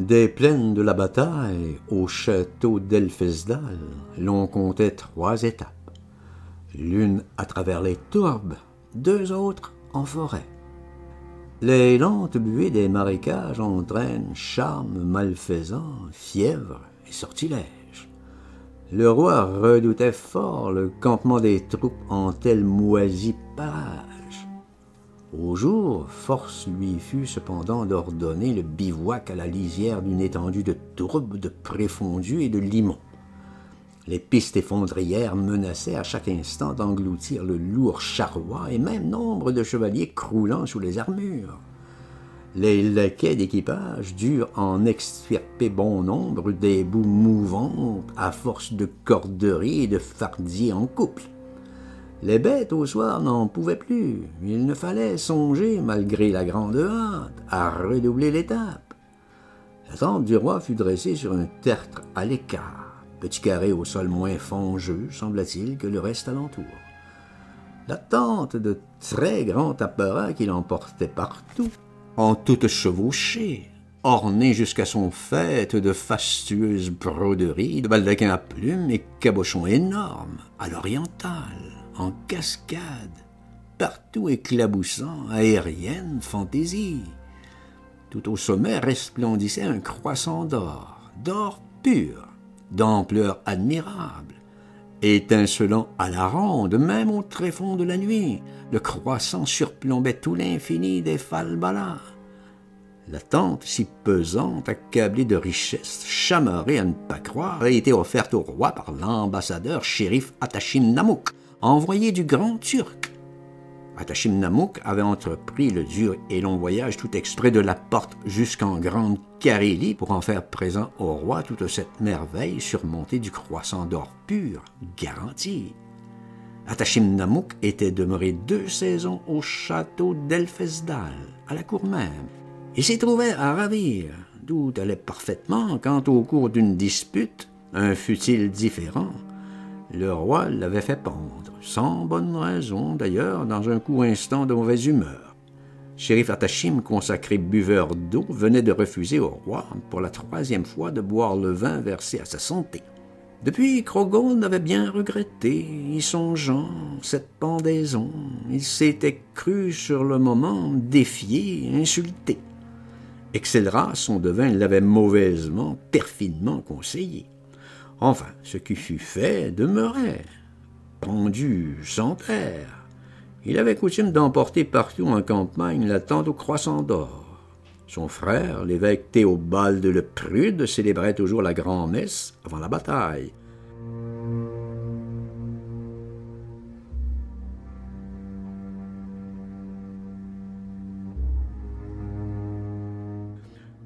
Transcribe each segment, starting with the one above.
Des plaines de la bataille au château d'Elfesdal, l'on comptait 3 étapes. L'une à travers les tourbes, 2 autres en forêt. Les lentes buées des marécages entraînent charme malfaisant, fièvre et sortilège. Le roi redoutait fort le campement des troupes en tel moisi parage. Au jour, force lui fut cependant d'ordonner le bivouac à la lisière d'une étendue de tourbe, de préfondus et de limons. Les pistes effondrières menaçaient à chaque instant d'engloutir le lourd charroi et même nombre de chevaliers croulant sous les armures. Les laquais d'équipage durent en extirper bon nombre des boues mouvantes à force de corderies et de fardiers en couple. Les bêtes au soir n'en pouvaient plus. Il ne fallait songer, malgré la grande hâte, à redoubler l'étape. La tente du roi fut dressée sur un tertre à l'écart, petit carré au sol moins fangeux, sembla-t-il, que le reste alentour. La tente de très grand apparat qui l'emportait partout, en toute chevauchée, ornée jusqu'à son faîte de fastueuses broderies, de baldaquins à plumes et cabochons énormes, à l'orientale, en cascade, partout éclaboussant, aérienne fantaisie. Tout au sommet resplendissait un croissant d'or pur, d'ampleur admirable, étincelant à la ronde, même au tréfonds de la nuit. Le croissant surplombait tout l'infini des falbalas. La tente, si pesante, accablée de richesses, chamarrée à ne pas croire, a été offerte au roi par l'ambassadeur shérif Atashim Namouk, envoyé du Grand Turc. Atashim Namouk avait entrepris le dur et long voyage tout exprès de la porte jusqu'en Grande Carélie pour en faire présent au roi toute cette merveille surmontée du croissant d'or pur, garanti. Atashim Namouk était demeuré 2 saisons au château d'Elfesdal, à la cour même, et s'y trouvait à ravir, d'où allait parfaitement quand, au cours d'une dispute, un futile différend, le roi l'avait fait pendre, sans bonne raison d'ailleurs, dans un court instant de mauvaise humeur. Shérif Atashim, consacré buveur d'eau, venait de refuser au roi, pour la 3e fois, de boire le vin versé à sa santé. Depuis, Crogone avait bien regretté, y songeant, cette pendaison. Il s'était cru sur le moment défié, insulté. Excelra, son devin, l'avait mauvaisement, perfidement conseillé. Enfin, ce qui fut fait demeurait, pendu sans terre. Il avait coutume d'emporter partout en campagne la tente au croissant d'or. Son frère, l'évêque Théobald le Prude, célébrait toujours la grand-messe avant la bataille.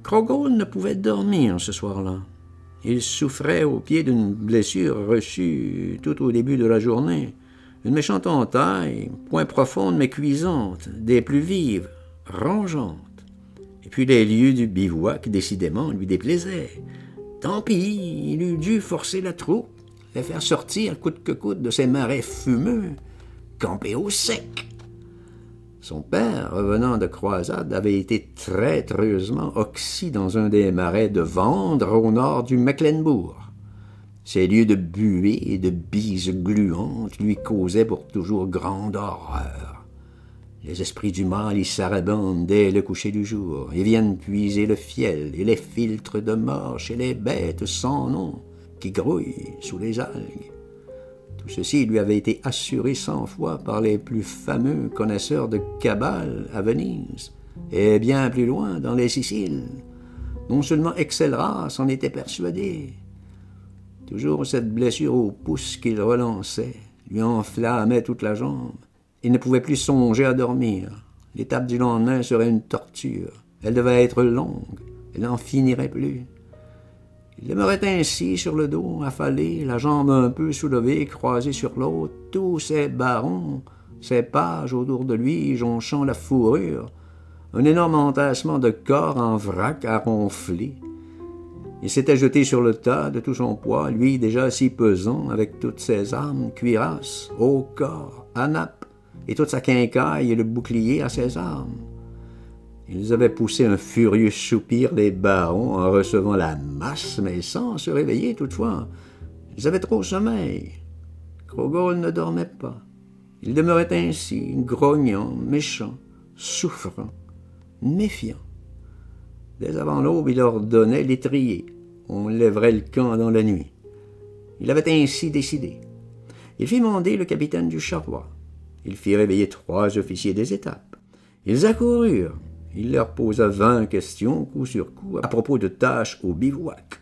Crogone ne pouvait dormir ce soir-là. Il souffrait au pied d'une blessure reçue tout au début de la journée. Une méchante entaille, point profonde mais cuisante, des plus vives, rongeantes. Et puis les lieux du bivouac, décidément, lui déplaisaient. Tant pis, il eût dû forcer la troupe, les faire sortir coûte que coûte de ces marais fumeux, camper au sec. Son père, revenant de croisade, avait été traîtreusement oxy dans un des marais de Vendre, au nord du Mecklembourg. Ces lieux de buée et de bises gluantes lui causaient pour toujours grande horreur. Les esprits du mal y sarabandent dès le coucher du jour et viennent puiser le fiel et les filtres de mort chez les bêtes sans nom qui grouillent sous les algues. Tout ceci lui avait été assuré 100 fois par les plus fameux connaisseurs de cabale à Venise et bien plus loin dans les Siciles. Non seulement Excelra s'en était persuadé. Toujours cette blessure au pouce qu'il relançait lui enflammait toute la jambe. Il ne pouvait plus songer à dormir. L'étape du lendemain serait une torture. Elle devait être longue. Elle n'en finirait plus. Il demeurait ainsi sur le dos, affalé, la jambe un peu soulevée, croisée sur l'autre, tous ces barons, ces pages autour de lui, jonchant la fourrure, un énorme entassement de corps en vrac à ronfler. Il s'était jeté sur le tas de tout son poids, lui déjà si pesant, avec toutes ses armes, cuirasses, haut corps, à nappe, et toute sa quincaille et le bouclier à ses armes. Ils avaient poussé un furieux soupir, les barons, en recevant la masse, mais sans se réveiller toutefois. Ils avaient trop sommeil. Krogol ne dormait pas. Il demeurait ainsi, grognant, méchant, souffrant, méfiant. Dès avant l'aube, il ordonnait l'étrier. On lèverait le camp dans la nuit. Il avait ainsi décidé. Il fit mander le capitaine du charroi. Il fit réveiller 3 officiers des étapes. Ils accoururent. Il leur posa 20 questions, coup sur coup, à propos de tâches au bivouac.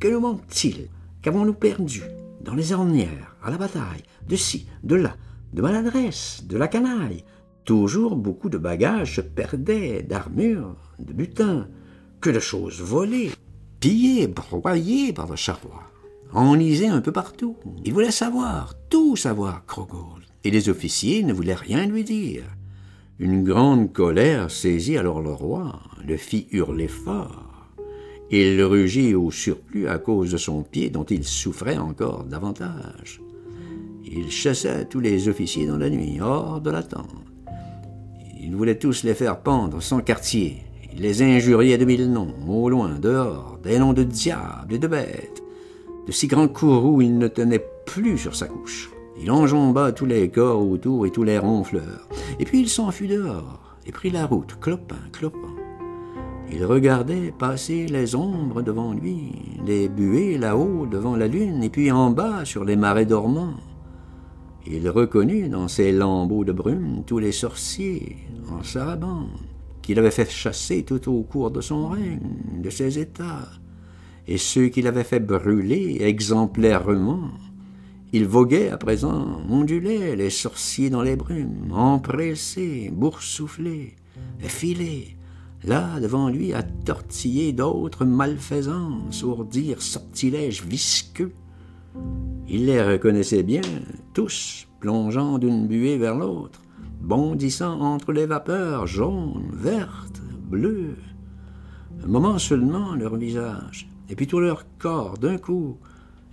Que nous manque-t-il? Qu'avons-nous perdu? Dans les ornières, à la bataille, de ci, de là, de maladresse, de la canaille. Toujours beaucoup de bagages se perdaient, d'armures, de butin. Que de choses volées, pillées, broyées par le charroi, enlisées un peu partout. Il voulait savoir, tout savoir, Krogol, et les officiers ne voulaient rien lui dire. Une grande colère saisit alors le roi, le fit hurler fort. Il rugit au surplus à cause de son pied dont il souffrait encore davantage. Il chassa tous les officiers dans la nuit, hors de la tente. Il voulait tous les faire pendre sans quartier. Il les injuriait de 1000 noms, au loin, dehors, des noms de diables et de bêtes. De si grands courroux, il ne tenait plus sur sa couche. Il enjamba tous les corps autour et tous les ronfleurs. Et puis il s'enfuit dehors et prit la route, clopin, clopin. Il regardait passer les ombres devant lui, les buées là-haut devant la lune, et puis en bas sur les marais dormants. Il reconnut dans ces lambeaux de brume tous les sorciers en sarabande qu'il avait fait chasser tout au cours de son règne, de ses états, et ceux qu'il avait fait brûler exemplairement. Il voguait à présent, ondulait les sorciers dans les brumes, empressés, boursouflés, effilés, là devant lui à tortiller d'autres malfaisances, ourdir sortilèges visqueux. Il les reconnaissait bien, tous plongeant d'une buée vers l'autre, bondissant entre les vapeurs jaunes, vertes, bleues. Un moment seulement leur visage, et puis tout leur corps d'un coup,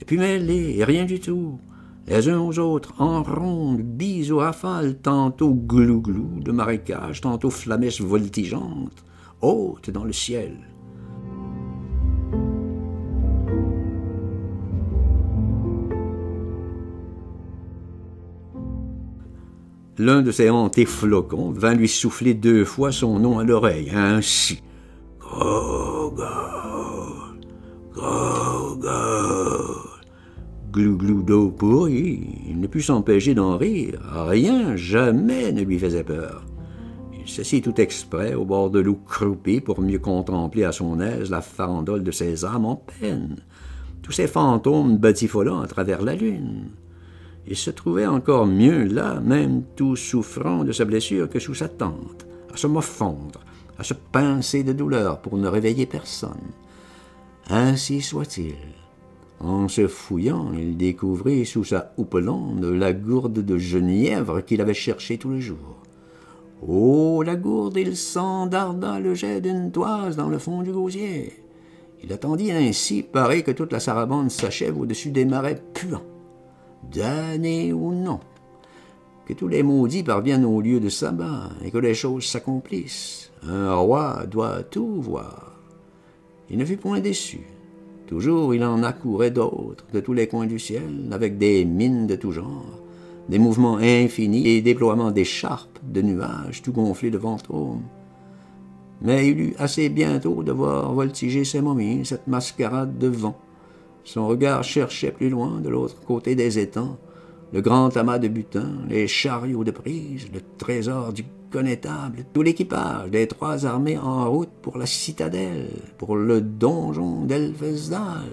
et puis mêlés, et rien du tout, les uns aux autres, en ronde, bises ou rafales, tantôt glou-glou de marécage, tantôt flamèches voltigeantes, hautes dans le ciel. L'un de ces hantés flocons vint lui souffler 2 fois son nom à l'oreille, ainsi. « Krogol, Krogol !» Glou-glou d'eau pourrie, il ne put s'empêcher d'en rire. Rien, jamais ne lui faisait peur. Il s'assit tout exprès au bord de l'eau croupie pour mieux contempler à son aise la farandole de ses âmes en peine, tous ces fantômes batifolant à travers la lune. Il se trouvait encore mieux là, même tout souffrant de sa blessure, que sous sa tente, à se morfondre, à se pincer de douleur pour ne réveiller personne. Ainsi soit-il. En se fouillant, il découvrit sous sa houppelande la gourde de genièvre qu'il avait cherchée tout le jour. Oh, la gourde, il s'endarda le jet d'une toise dans le fond du gosier. Il attendit ainsi, pareil que toute la sarabande s'achève au-dessus des marais puants. Damné ou non, que tous les maudits parviennent au lieu de sabbat et que les choses s'accomplissent. Un roi doit tout voir. Il ne fut point déçu. Toujours il en accourait d'autres de tous les coins du ciel, avec des mines de tout genre, des mouvements infinis et déploiements d'écharpes, de nuages, tout gonflés de fantômes. Mais il eut assez bientôt de voir voltiger ces momies, cette mascarade de vent. Son regard cherchait plus loin, de l'autre côté des étangs, le grand amas de butin, les chariots de prise, le trésor du connétable, tout l'équipage des 3 armées en route pour la citadelle, pour le donjon d'Elfesdal.